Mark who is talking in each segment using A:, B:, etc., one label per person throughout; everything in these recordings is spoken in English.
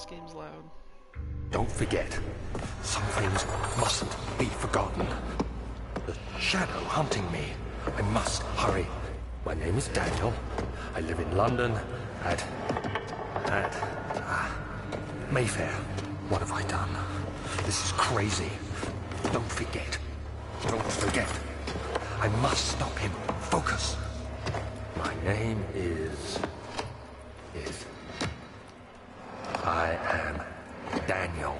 A: this game's loud.
B: Don't forget, some things mustn't be forgotten. The shadow hunting me. I must hurry. My name is Daniel. I live in London at Mayfair. What have I done? This is crazy. Don't forget. Don't forget. I must stop him. Focus. My name is... I am Daniel.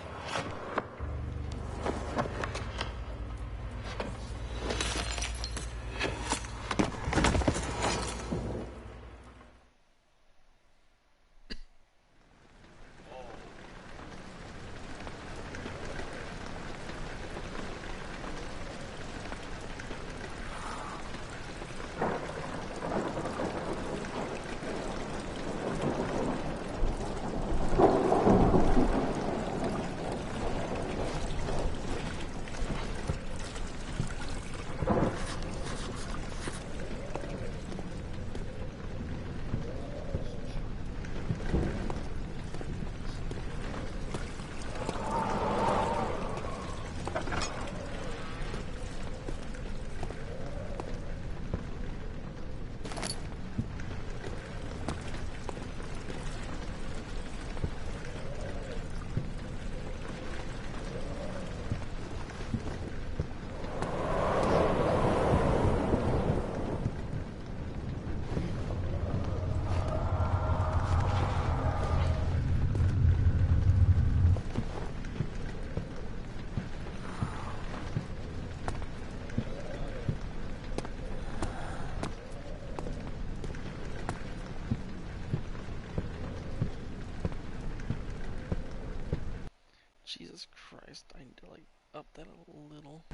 A: Jesus Christ, I need to like up that a little.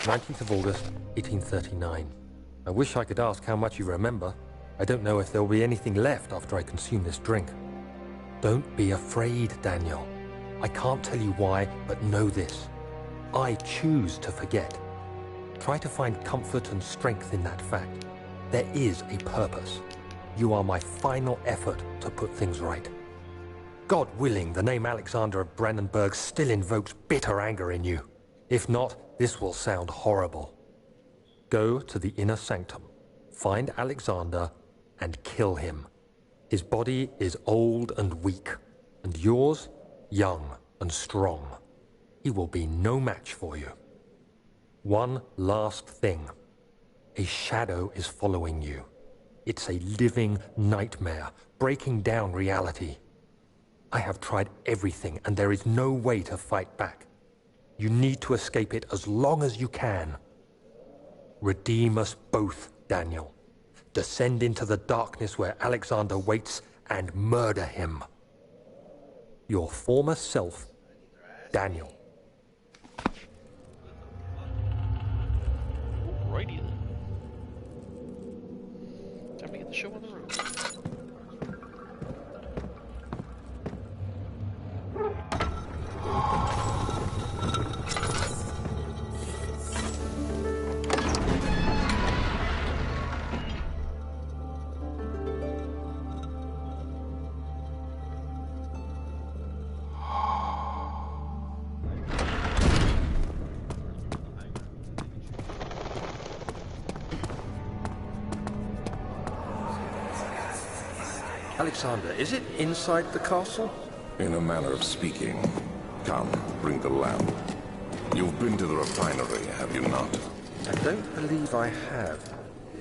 B: "19th of August, 1839. I wish I could ask how much you remember. I don't know if there will be anything left after I consume this drink. Don't be afraid, Daniel. I can't tell you why, but know this. I choose to forget. Try to find comfort and strength in that fact. There is a purpose. You are my final effort to put things right. God willing, the name Alexander of Brandenburg still invokes bitter anger in you. If not, this will sound horrible. Go to the inner sanctum, find Alexander, and kill him. His body is old and weak, and yours, young and strong. He will be no match for you. One last thing. A shadow is following you. It's a living nightmare, breaking down reality. I have tried everything, and there is no way to fight back. You need to escape it as long as you can. Redeem us both, Daniel. Descend into the darkness where Alexander waits and murder him. Your former self, Daniel.
A: Alrighty then. Time to get the show on the road.
B: Alexander, is it inside the castle?
C: In a manner of speaking. Come, bring the lamp. You've been to the refinery, have you not?
B: I don't believe I have.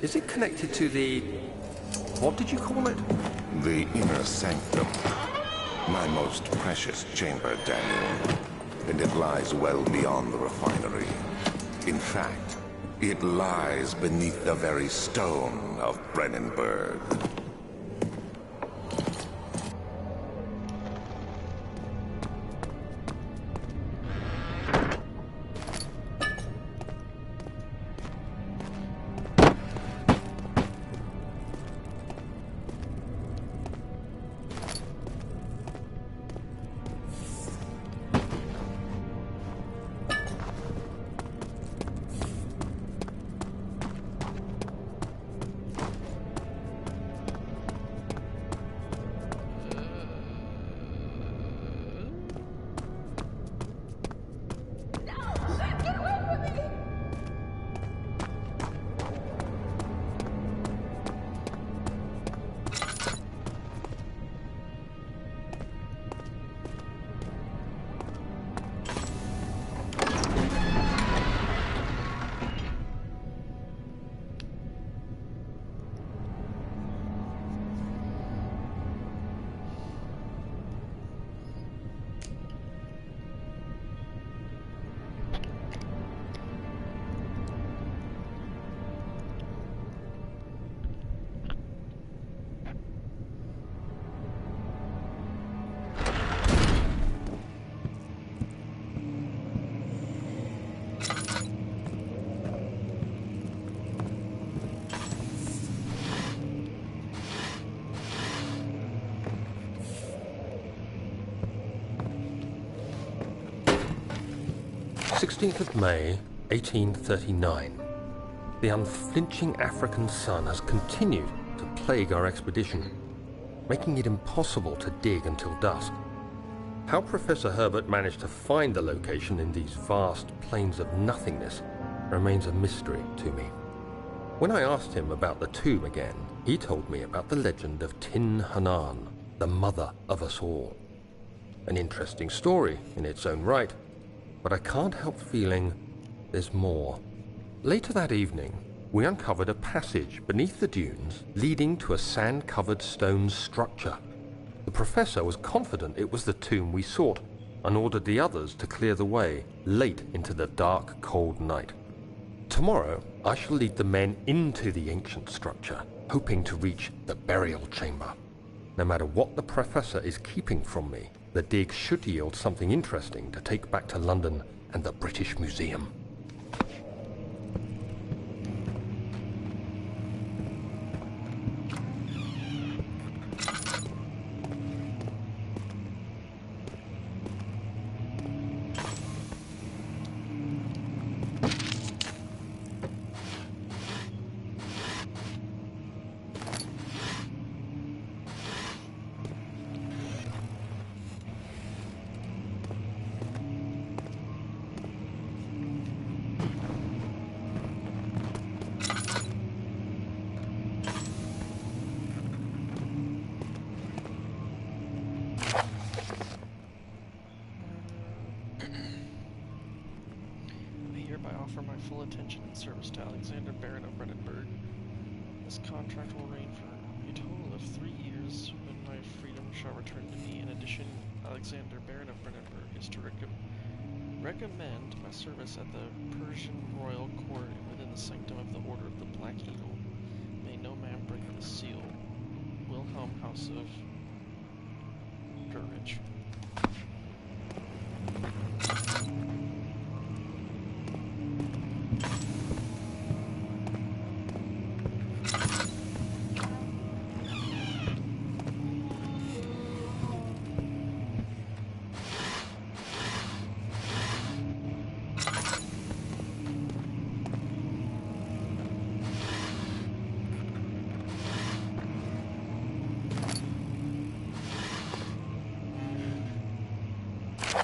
B: Is it connected to the... what did you call it?
C: The inner sanctum. My most precious chamber, Daniel. And it lies well beyond the refinery. In fact, it lies beneath the very stone of Brennenburg.
B: May 1839. The unflinching African sun has continued to plague our expedition, making it impossible to dig until dusk. How Professor Herbert managed to find the location in these vast plains of nothingness remains a mystery to me. When I asked him about the tomb again, he told me about the legend of Tin Hanan, the mother of us all. An interesting story in its own right, but I can't help feeling there's more. Later that evening, we uncovered a passage beneath the dunes leading to a sand-covered stone structure. The professor was confident it was the tomb we sought and ordered the others to clear the way late into the dark, cold night. Tomorrow, I shall lead the men into the ancient structure, hoping to reach the burial chamber. No matter what the Professor is keeping from me, the dig should yield something interesting to take back to London and the British Museum.
A: Offer my full attention and service to Alexander, Baron of Brandenburg. This contract will reign for a total of 3 years, when my freedom shall return to me. In addition, Alexander, Baron of Brandenburg, is to recommend my service at the Persian royal court and within the sanctum of the Order of the Black Eagle. May no man break the seal. Wilhelm House of Gurridge.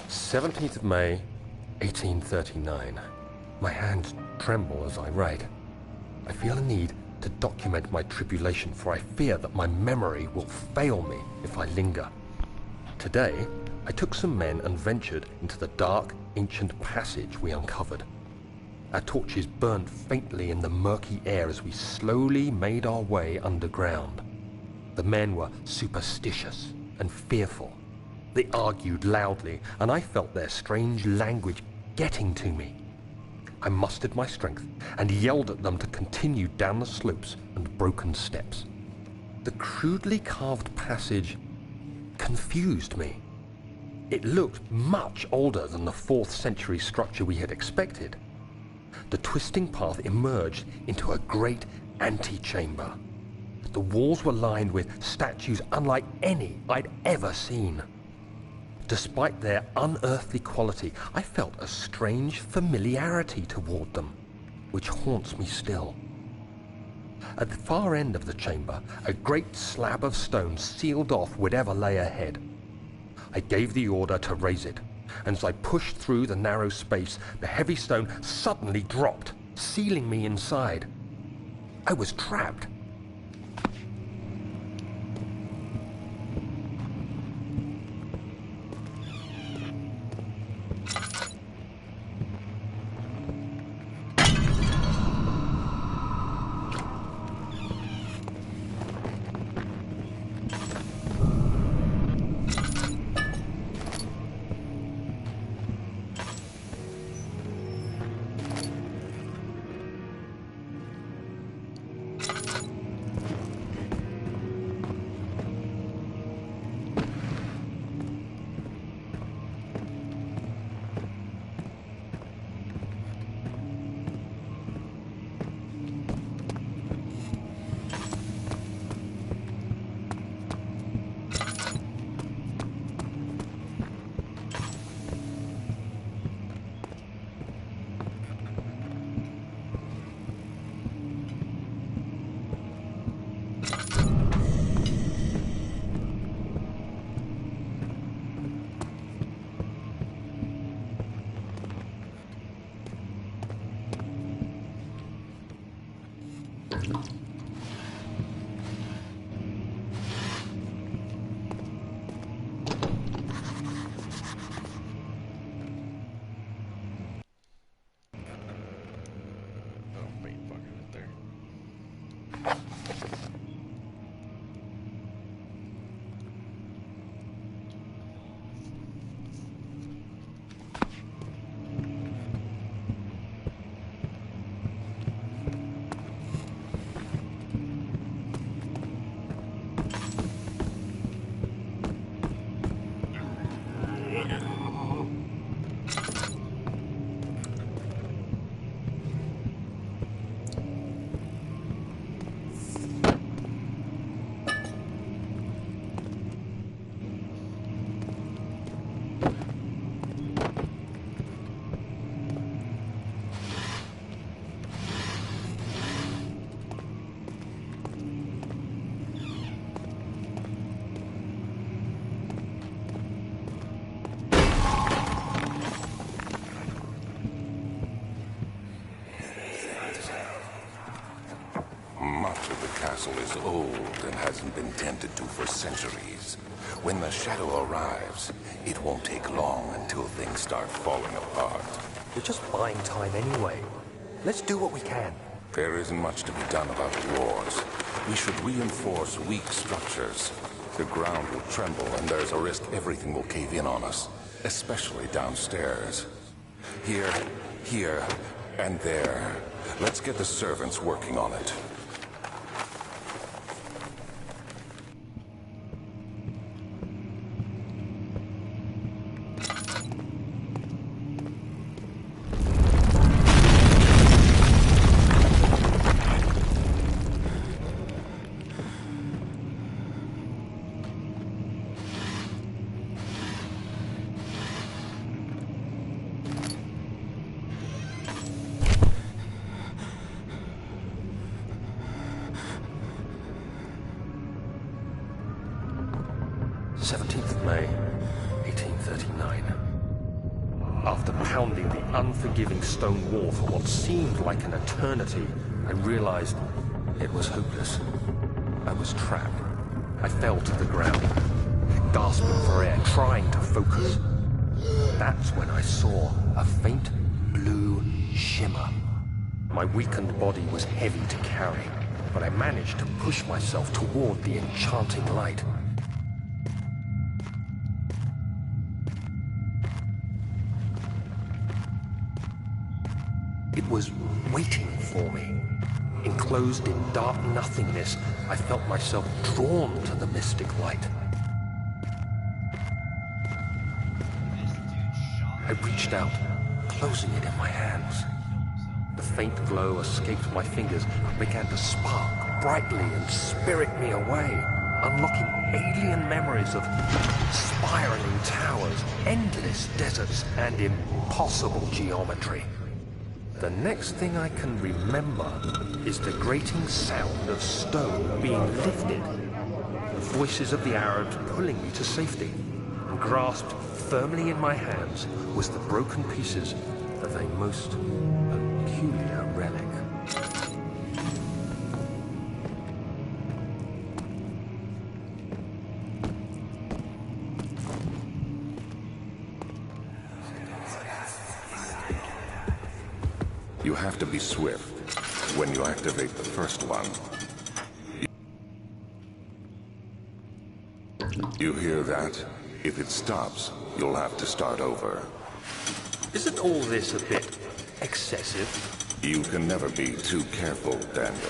B: 17th of May, 1839. My hands tremble as I write. I feel a need to document my tribulation, for I fear that my memory will fail me if I linger. Today, I took some men and ventured into the dark, ancient passage we uncovered. Our torches burned faintly in the murky air as we slowly made our way underground. The men were superstitious and fearful. They argued loudly, and I felt their strange language getting to me. I mustered my strength and yelled at them to continue down the slopes and broken steps. The crudely carved passage confused me. It looked much older than the 4th century structure we had expected. The twisting path emerged into a great antechamber. The walls were lined with statues unlike any I'd ever seen. Despite their unearthly quality, I felt a strange familiarity toward them, which haunts me still. At the far end of the chamber, a great slab of stone sealed off whatever lay ahead. I gave the order to raise it, and as I pushed through the narrow space, the heavy stone suddenly dropped, sealing me inside. I was trapped.
C: castle is old and hasn't been tended to for centuries. When the shadow arrives, it won't take long until things start falling apart.
B: You're just buying time anyway. Let's do what we can.
C: There isn't much to be done about the wars. We should reinforce weak structures. The ground will tremble, and there's a risk everything will cave in on us, especially downstairs. Here, and there. Let's get the servants working on it.
B: May 1839. After pounding the unforgiving stone wall for what seemed like an eternity, I realized it was hopeless. I was trapped. I fell to the ground, gasping for air, trying to focus. That's when I saw a faint blue shimmer. My weakened body was heavy to carry, but I managed to push myself toward the enchanting light. It was waiting for me. Enclosed in dark nothingness, I felt myself drawn to the mystic light. I reached out, closing it in my hands. The faint glow escaped my fingers and began to spark brightly and spirit me away, unlocking alien memories of spiraling towers, endless deserts, and impossible geometry. The next thing I can remember is the grating sound of stone being lifted, the voices of the Arabs pulling me to safety, and grasped firmly in my hands was the broken pieces of a most peculiar relic.
C: You have to be swift when you activate the first one. You hear that? If it stops, you'll have to start over.
B: Isn't all this a bit excessive?
C: You can never be too careful, Daniel.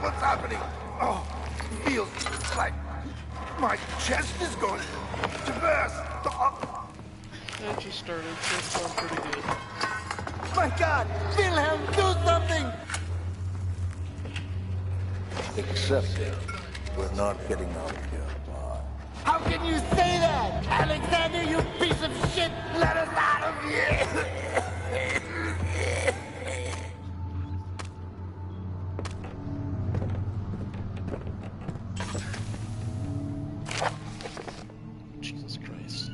C: What's happening? Oh, it feels like my chest is going to burst. Oh,
A: It just started, so it's going pretty good.
D: My God! Wilhelm, do something!
E: Except we're not getting out of here.
D: How can you say that? Alexander, you piece of shit! Let us out of here!
A: Jesus Christ.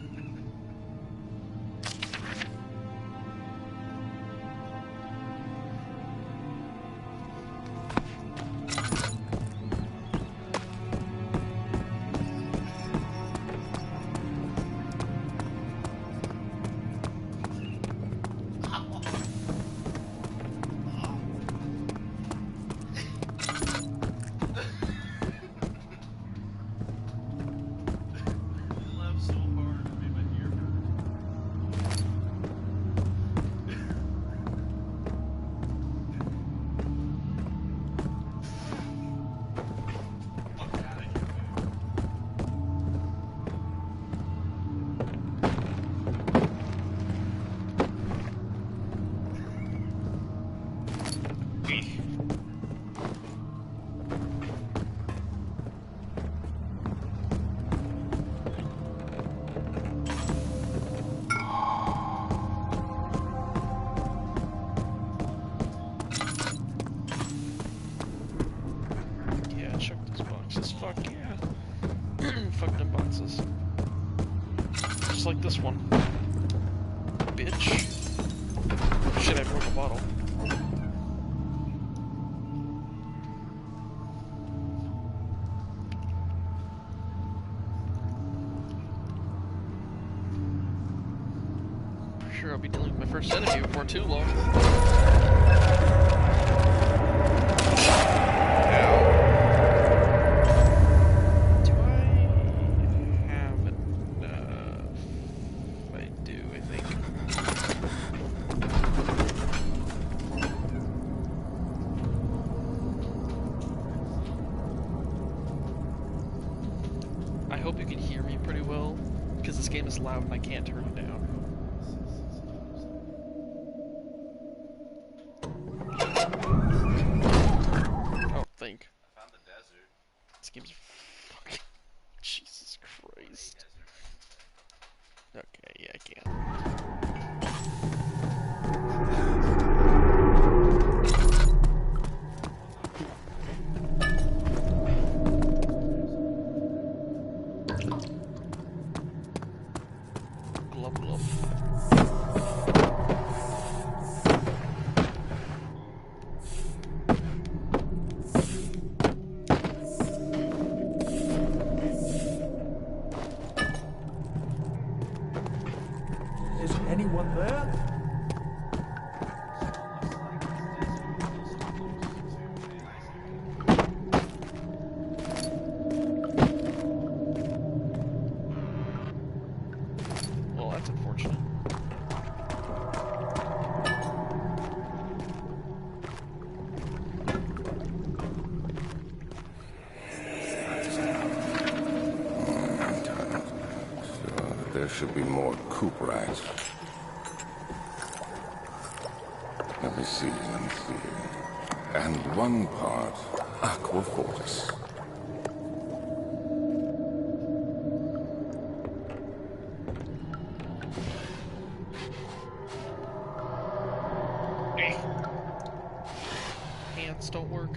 A: Yeah, check those boxes. Fuck yeah. Fuck them boxes. Just like this one. Bitch. Shit, I broke a bottle. Pretty sure I'll be dealing with my first enemy before too long. Do I have enough? I do, I think. I hope you can hear me pretty well, because this game is loud and I can't turn it down. I don't think.
F: I found the desert.
A: This game's fucking... Jesus Christ. Okay, yeah, I can. Glub glub.
G: Is anyone there?
A: that's unfortunate.
C: There should be more coop rats. Let me see. And one part aqua fortis.
A: Hands don't work.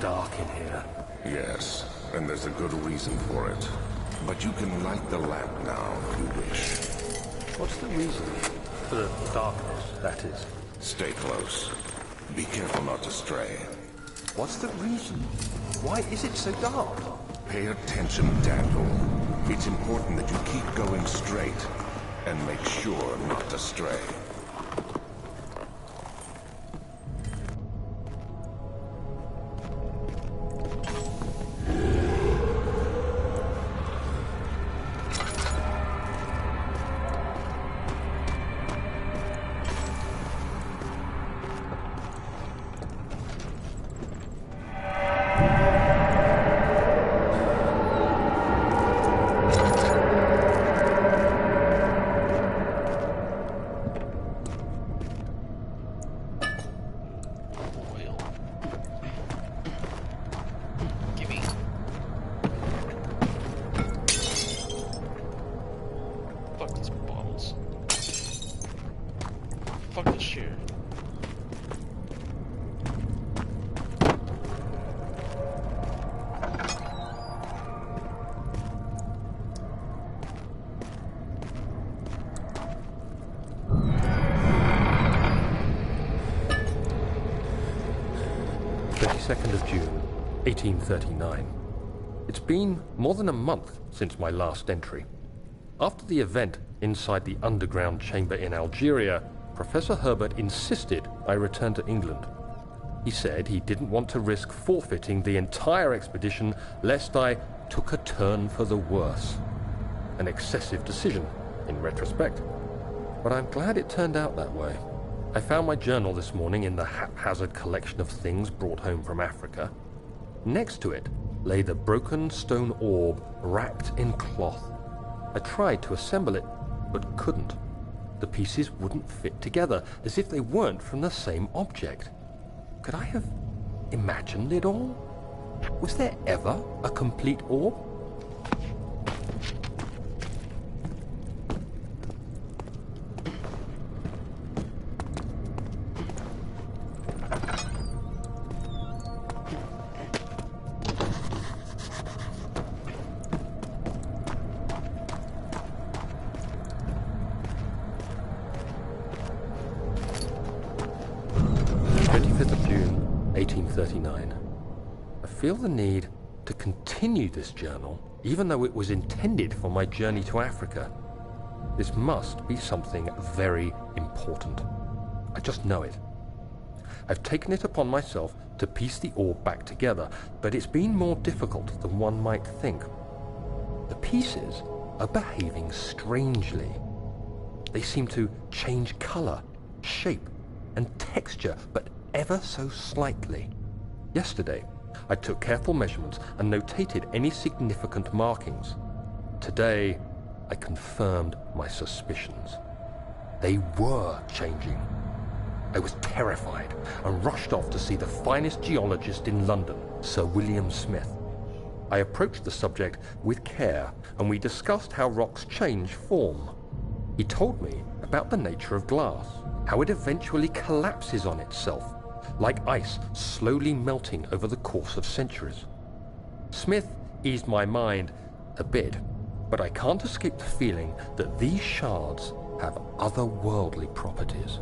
B: dark in here.
C: Yes, and there's a good reason for it. But you can light the lamp now if you wish.
B: What's the reason? For the darkness, that is.
C: Stay close. Be careful not to stray.
B: What's the reason? Why is it so dark?
C: Pay attention, Daniel. It's important that you keep going straight and make sure not to stray.
A: Fuck this chair.
B: 22nd of June, 1839. It's been more than a month since my last entry. After the event inside the underground chamber in Algeria, Professor Herbert insisted I return to England. He said he didn't want to risk forfeiting the entire expedition lest I took a turn for the worse. An excessive decision, in retrospect. But I'm glad it turned out that way. I found my journal this morning in the haphazard collection of things brought home from Africa. Next to it lay the broken stone orb wrapped in cloth. I tried to assemble it, but couldn't. The pieces wouldn't fit together, as if they weren't from the same object. Could I have imagined it all? Was there ever a complete orb? June 1839. I feel the need to continue this journal, even though it was intended for my journey to Africa. This must be something very important. I just know it. I've taken it upon myself to piece the orb back together, but it's been more difficult than one might think. The pieces are behaving strangely. They seem to change color, shape, and texture, but ever so slightly. Yesterday, I took careful measurements and notated any significant markings. Today, I confirmed my suspicions. They were changing. I was terrified and rushed off to see the finest geologist in London, Sir William Smith. I approached the subject with care, and we discussed how rocks change form. He told me about the nature of glass, how it eventually collapses on itself, like ice slowly melting over the course of centuries. Smith eased my mind a bit, but I can't escape the feeling that these shards have otherworldly properties.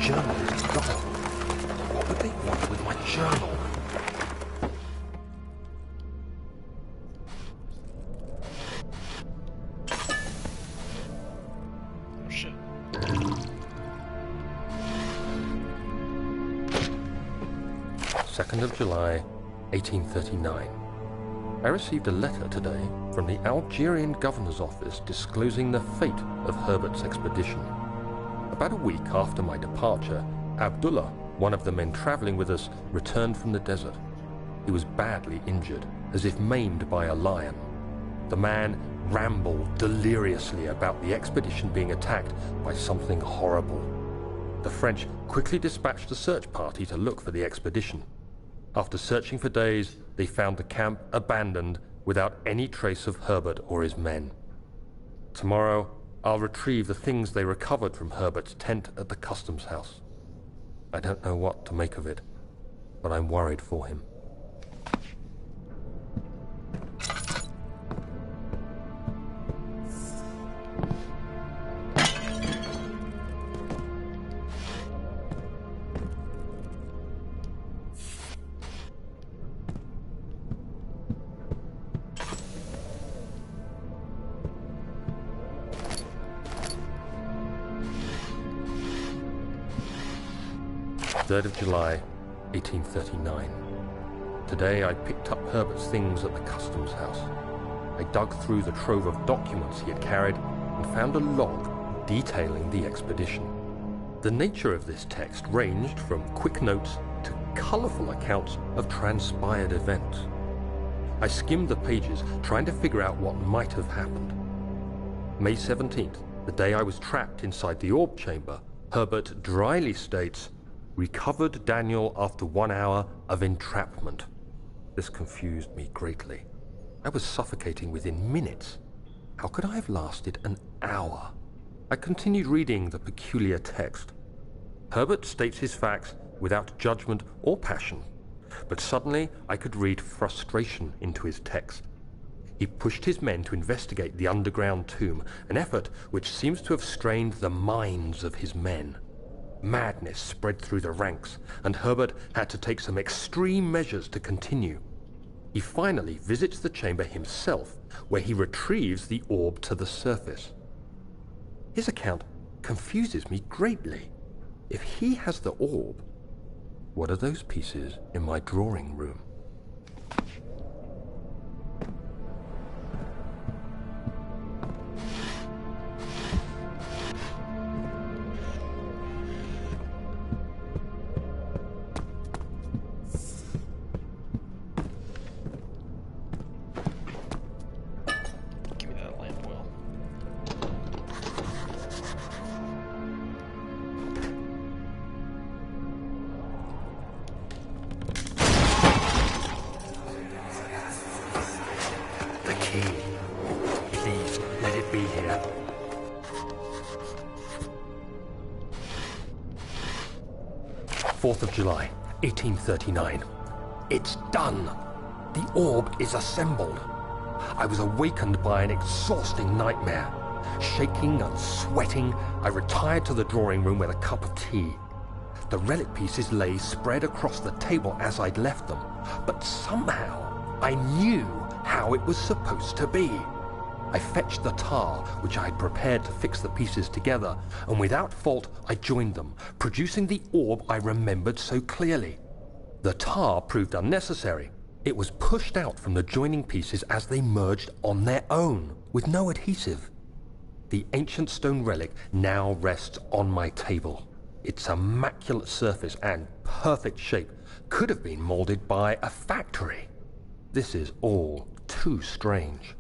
B: journal is gone. What would they want with my journal?
A: Oh shit.
B: 2nd of July, 1839. I received a letter today from the Algerian governor's office disclosing the fate of Herbert's expedition. About a week after my departure, Abdullah, one of the men traveling with us, returned from the desert. He was badly injured, as if maimed by a lion. The man rambled deliriously about the expedition being attacked by something horrible. The French quickly dispatched a search party to look for the expedition. After searching for days, they found the camp abandoned without any trace of Herbert or his men. Tomorrow, I'll retrieve the things they recovered from Herbert's tent at the customs house. I don't know what to make of it, but I'm worried for him. Third of July, 1839. Today I picked up Herbert's things at the customs house. I dug through the trove of documents he had carried and found a log detailing the expedition. The nature of this text ranged from quick notes to colourful accounts of transpired events. I skimmed the pages, trying to figure out what might have happened. May 17th, the day I was trapped inside the orb chamber, Herbert dryly states, "Recovered Daniel after 1 hour of entrapment." This confused me greatly. I was suffocating within minutes. How could I have lasted an hour? I continued reading the peculiar text. Herbert states his facts without judgment or passion, but suddenly I could read frustration into his text. He pushed his men to investigate the underground tomb, an effort which seems to have strained the minds of his men. Madness spread through the ranks, and Herbert had to take some extreme measures to continue. He finally visits the chamber himself, where he retrieves the orb to the surface. His account confuses me greatly. If he has the orb, what are those pieces in my drawing room?
A: Give me that lamp oil.
B: The key. Please, let it be here. Fourth of July, 1839. It's done. The orb is assembled. I was awakened by an exhausting nightmare. Shaking and sweating, I retired to the drawing room with a cup of tea. The relic pieces lay spread across the table as I'd left them, but somehow I knew how it was supposed to be. I fetched the tar, which I had prepared to fix the pieces together, and without fault I joined them, producing the orb I remembered so clearly. The tar proved unnecessary. It was pushed out from the joining pieces as they merged on their own, with no adhesive. The ancient stone relic now rests on my table. Its immaculate surface and perfect shape could have been molded by a factory. This is all too strange.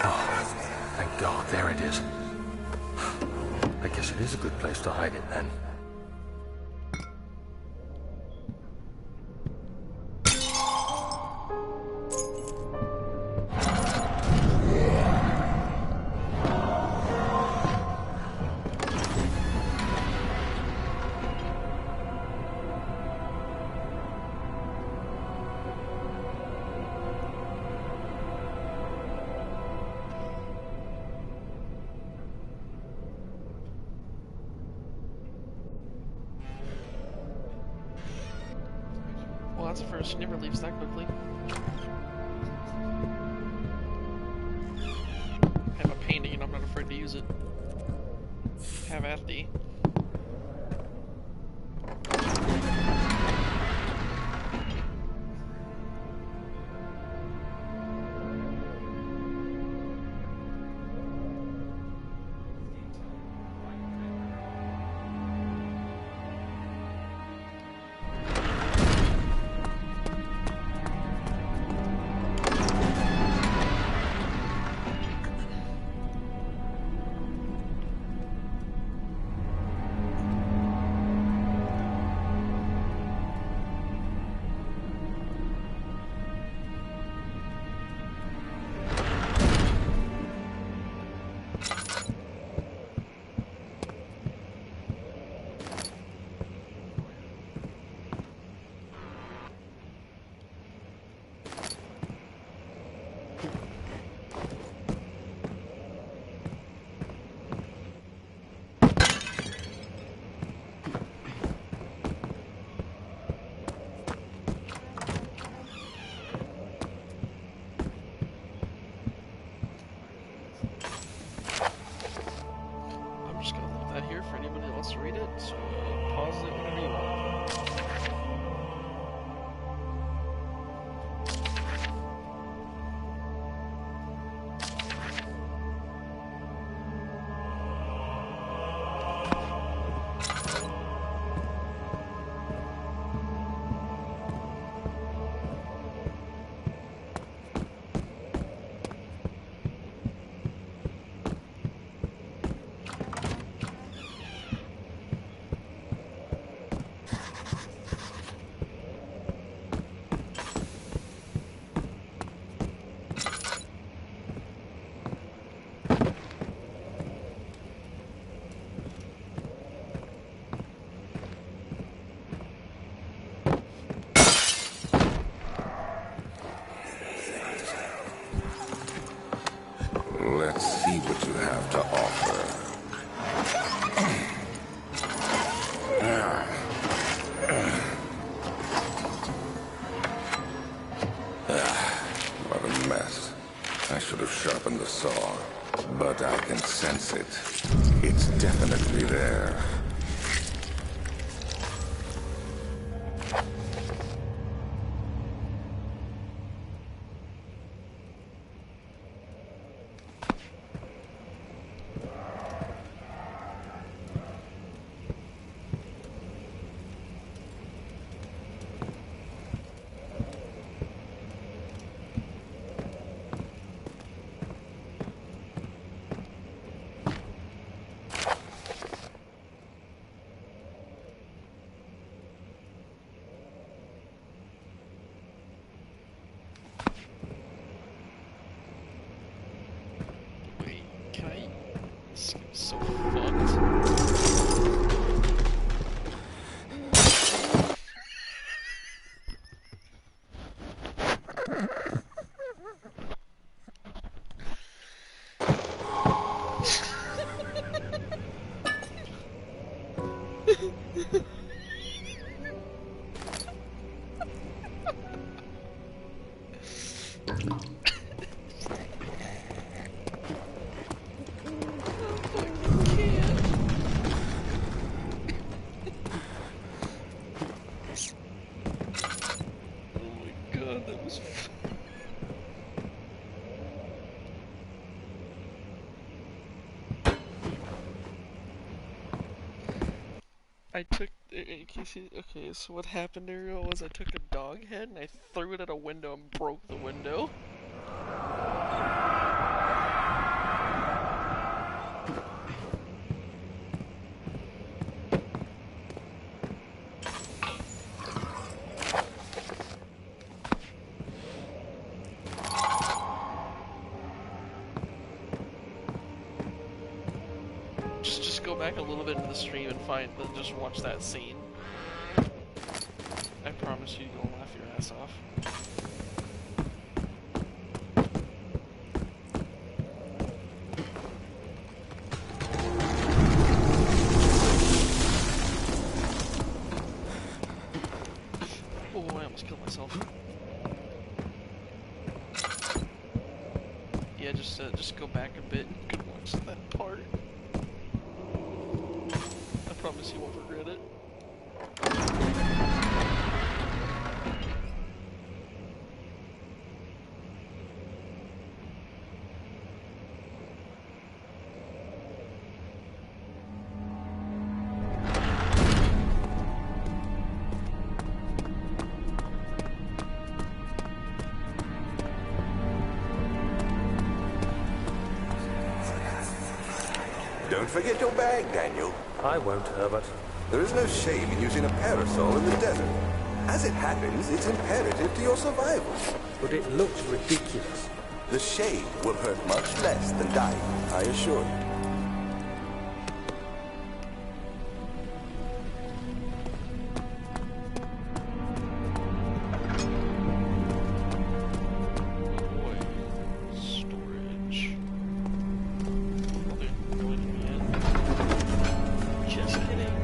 B: Oh, thank God, there it is. I guess it is a good place to hide it then.
A: first. She never leaves that quickly. I have a painting and I'm not afraid to use it. Have at thee. To read it, so pause it whenever you want.
C: Let's see what you have to offer. What a mess. I should have sharpened the saw, but I can sense it. It's definitely there. So fucked. I took, in case you, okay, so what happened, Ariel, was I took a dog head and I threw it at a window and broke the window. Just go back a little bit into the stream and just watch that scene. I promise you, you'll laugh your ass off. Oh, I almost killed myself.
A: just go back a bit and watch that part. I promise you won't regret it.
C: Don't forget your bag, Daniel.
B: I won't, Herbert.
C: There is no shame in using a parasol in the desert. As it happens, it's imperative to your survival.
B: But it looks ridiculous.
C: The shade will hurt much less than dying, I assure you.
A: Boy, storage. Oh, they're going me in. Just kidding.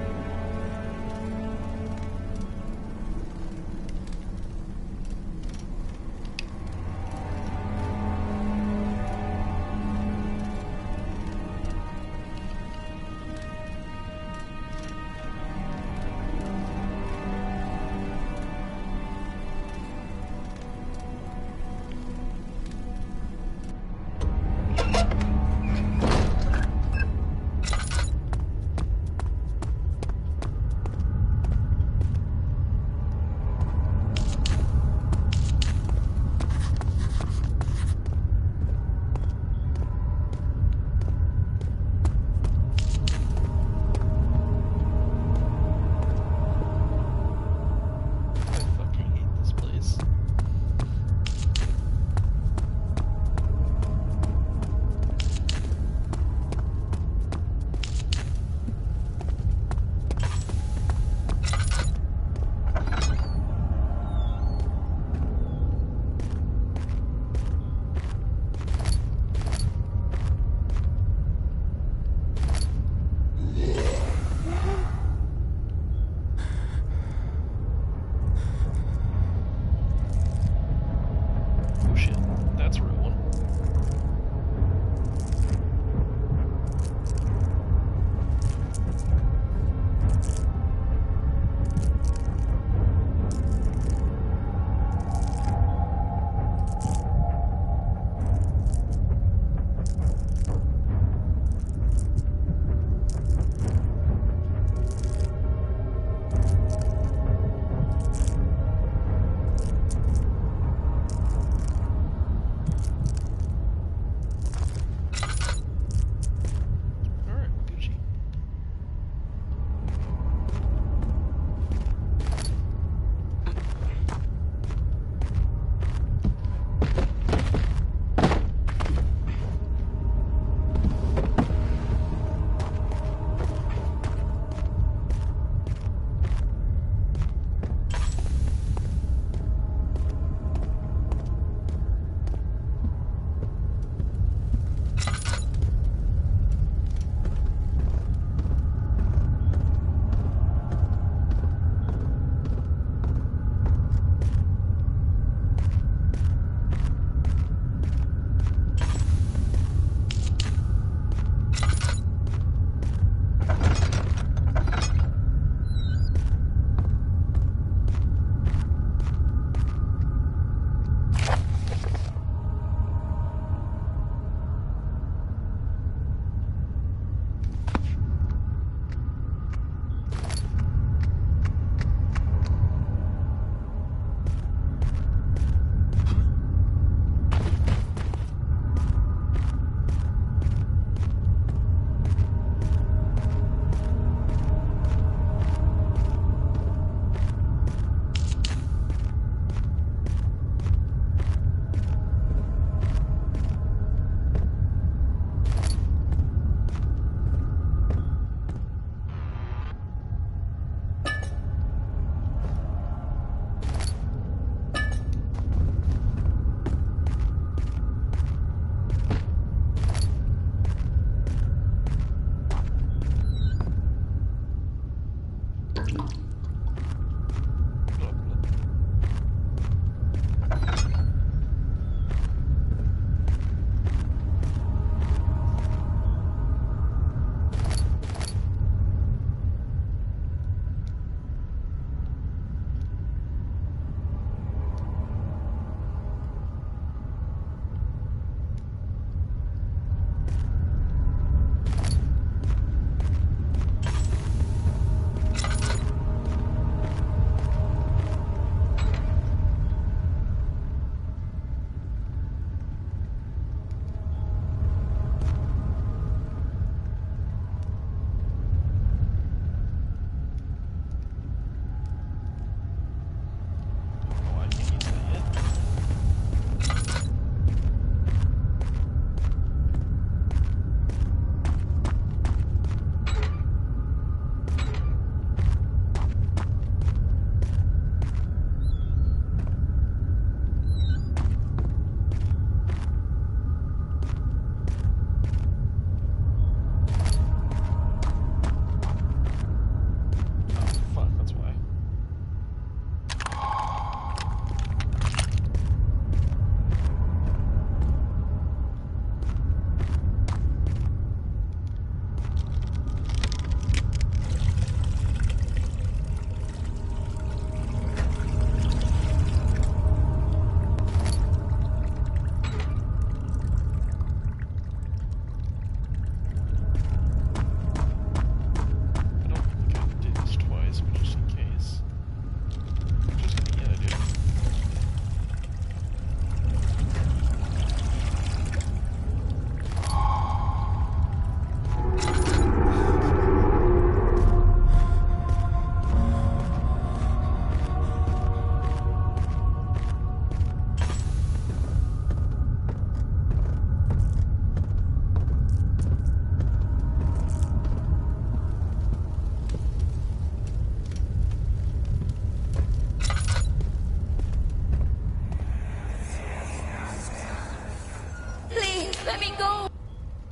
F: Let me go.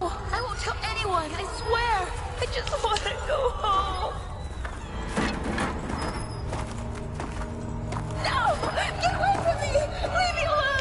F: I won't tell anyone, I swear. I just want to go home. No! Get away from me! Leave me alone!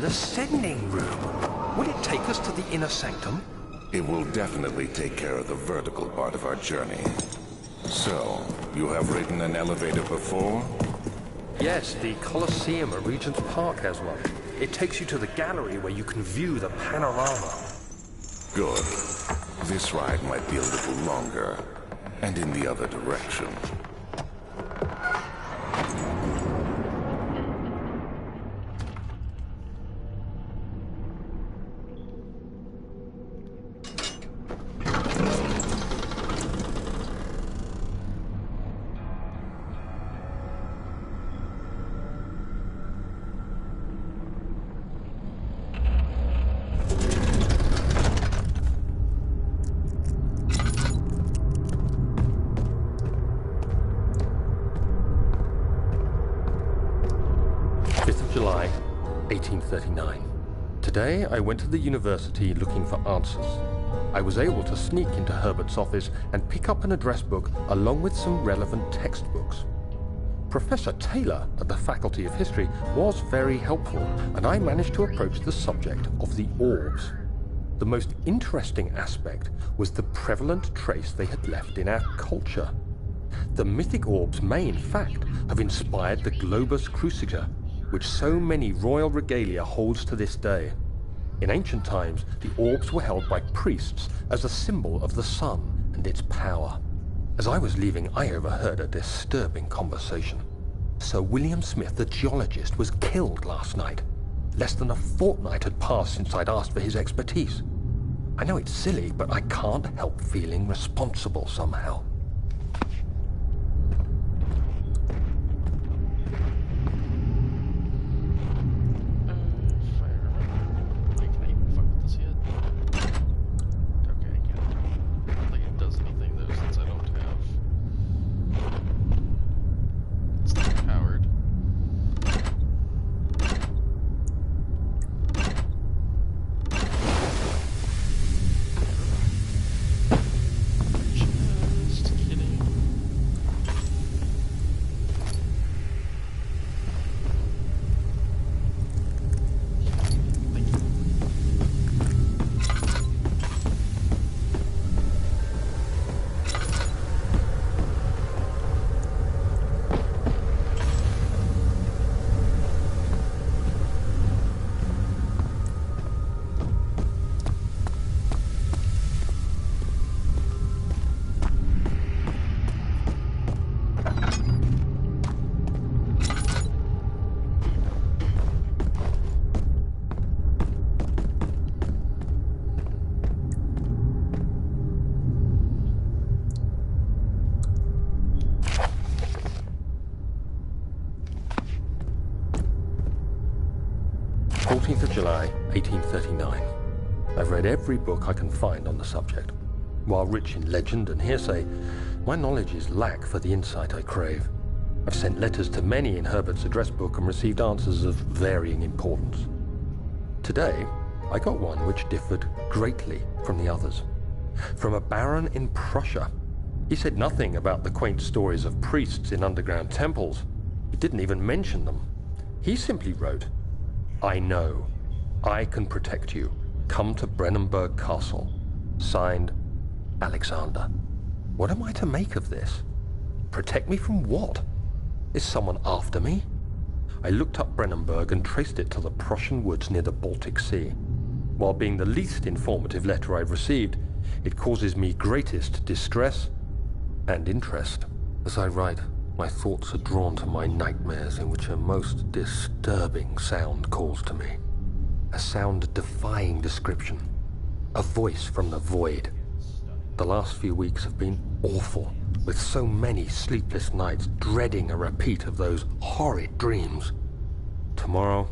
B: an ascending room. Would it take us to the inner sanctum?
C: It will definitely take care of the vertical part of our journey. So, you have ridden an elevator before?
B: Yes, the Colosseum at Regent's Park has one. It takes you to the gallery where you can view the panorama.
C: Good. This ride might be a little longer, and in the other direction.
B: July, 1839. Today, I went to the university looking for answers. I was able to sneak into Herbert's office and pick up an address book along with some relevant textbooks. Professor Taylor at the Faculty of History was very helpful, and I managed to approach the subject of the orbs. The most interesting aspect was the prevalent trace they had left in our culture. The mythic orbs may, in fact, have inspired the globus cruciger, which so many royal regalia holds to this day. In ancient times, the orbs were held by priests as a symbol of the sun and its power. As I was leaving, I overheard a disturbing conversation. Sir William Smith, the geologist, was killed last night. Less than a fortnight had passed since I'd asked for his expertise. I know it's silly, but I can't help feeling responsible somehow. July 1839. I've read every book I can find on the subject. While rich in legend and hearsay, my knowledge is lack for the insight I crave. I've sent letters to many in Herbert's address book and received answers of varying importance. Today, I got one which differed greatly from the others. From a baron in Prussia. He said nothing about the quaint stories of priests in underground temples. He didn't even mention them. He simply wrote, "I know. I can protect you. Come to Brennenburg Castle." Signed, Alexander. What am I to make of this? Protect me from what? Is someone after me? I looked up Brennenburg and traced it to the Prussian woods near the Baltic Sea. While being the least informative letter I've received, it causes me greatest distress and interest. As I write, my thoughts are drawn to my nightmares in which a most disturbing sound calls to me. A sound defying description. A voice from the void. The last few weeks have been awful, with so many sleepless nights dreading a repeat of those horrid dreams. Tomorrow,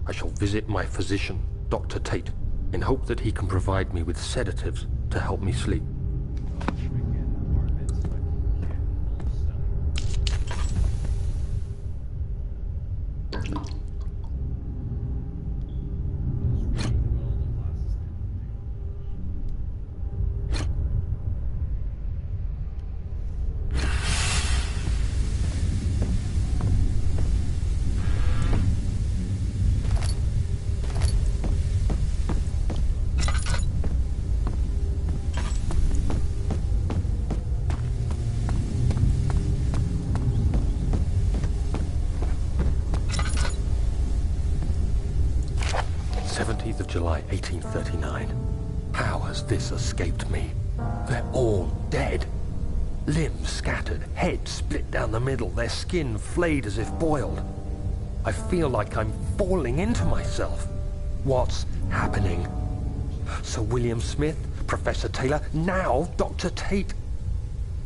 B: I shall visit my physician, Dr. Tate, in hope that he can provide me with sedatives to help me sleep. July 1839. How has this escaped me? They're all dead. Limbs scattered, heads split down the middle, their skin flayed as if boiled. I feel like I'm falling into myself. What's happening? Sir William Smith, Professor Taylor, now Dr. Tate.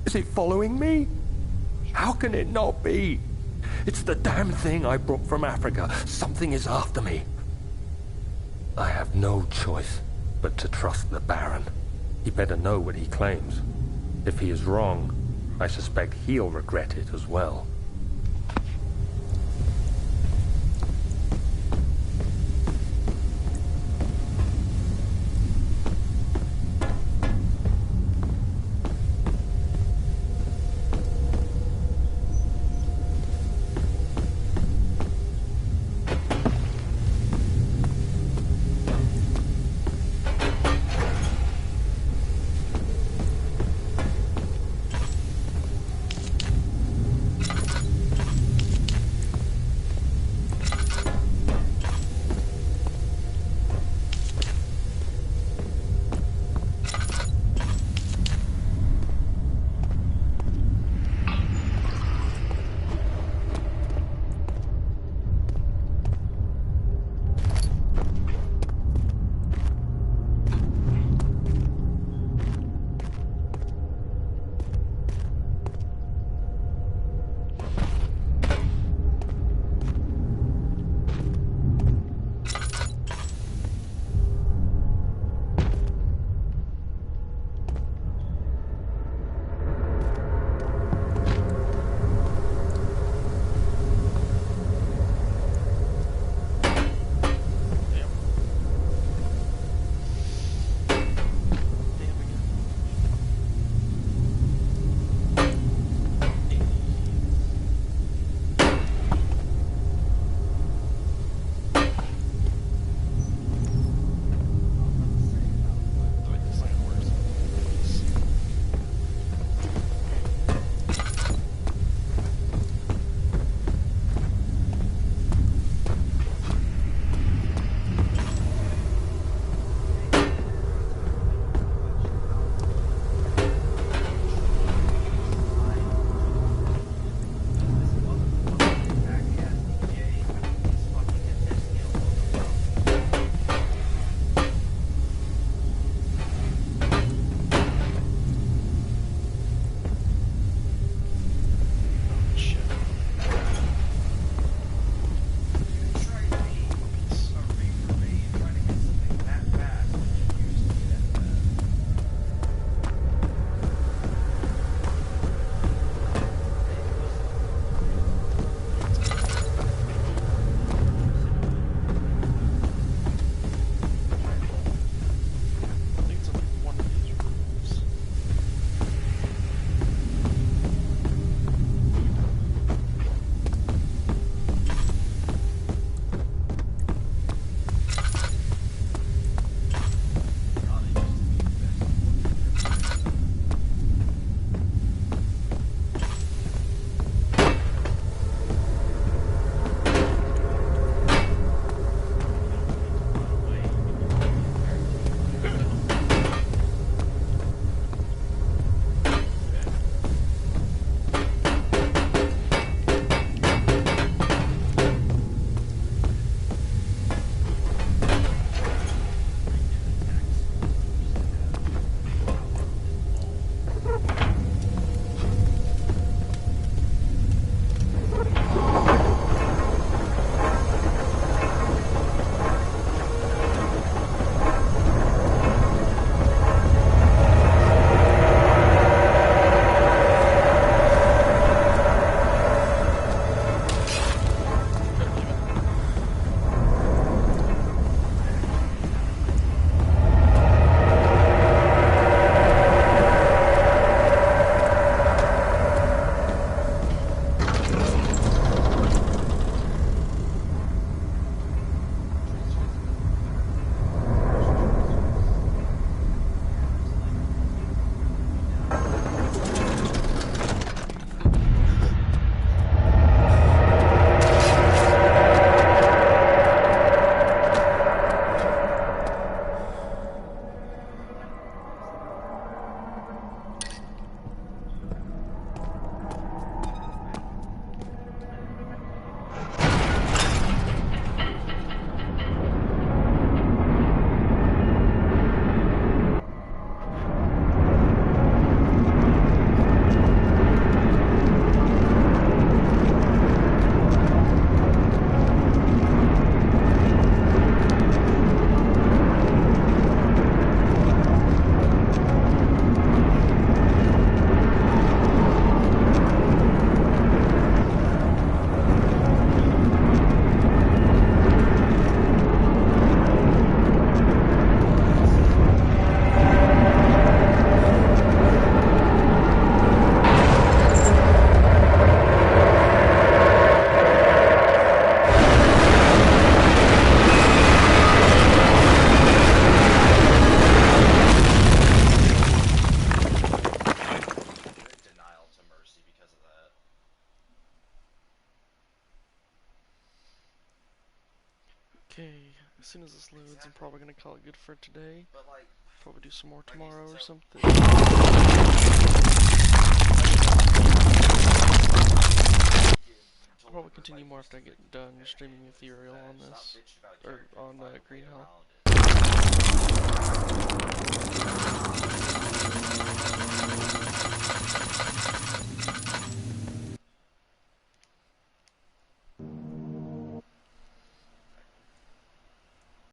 B: Is it following me? How can it not be? It's the damn thing I brought from Africa. Something is after me. I have no choice but to trust the Baron. He better know what he claims. If he is wrong, I suspect he'll regret it as well.
A: Okay, as soon as this loads, I'm probably gonna call it good for today. Probably do some more tomorrow or something. I'll probably continue more after I get done streaming Ethereal on this, or on Green Hell.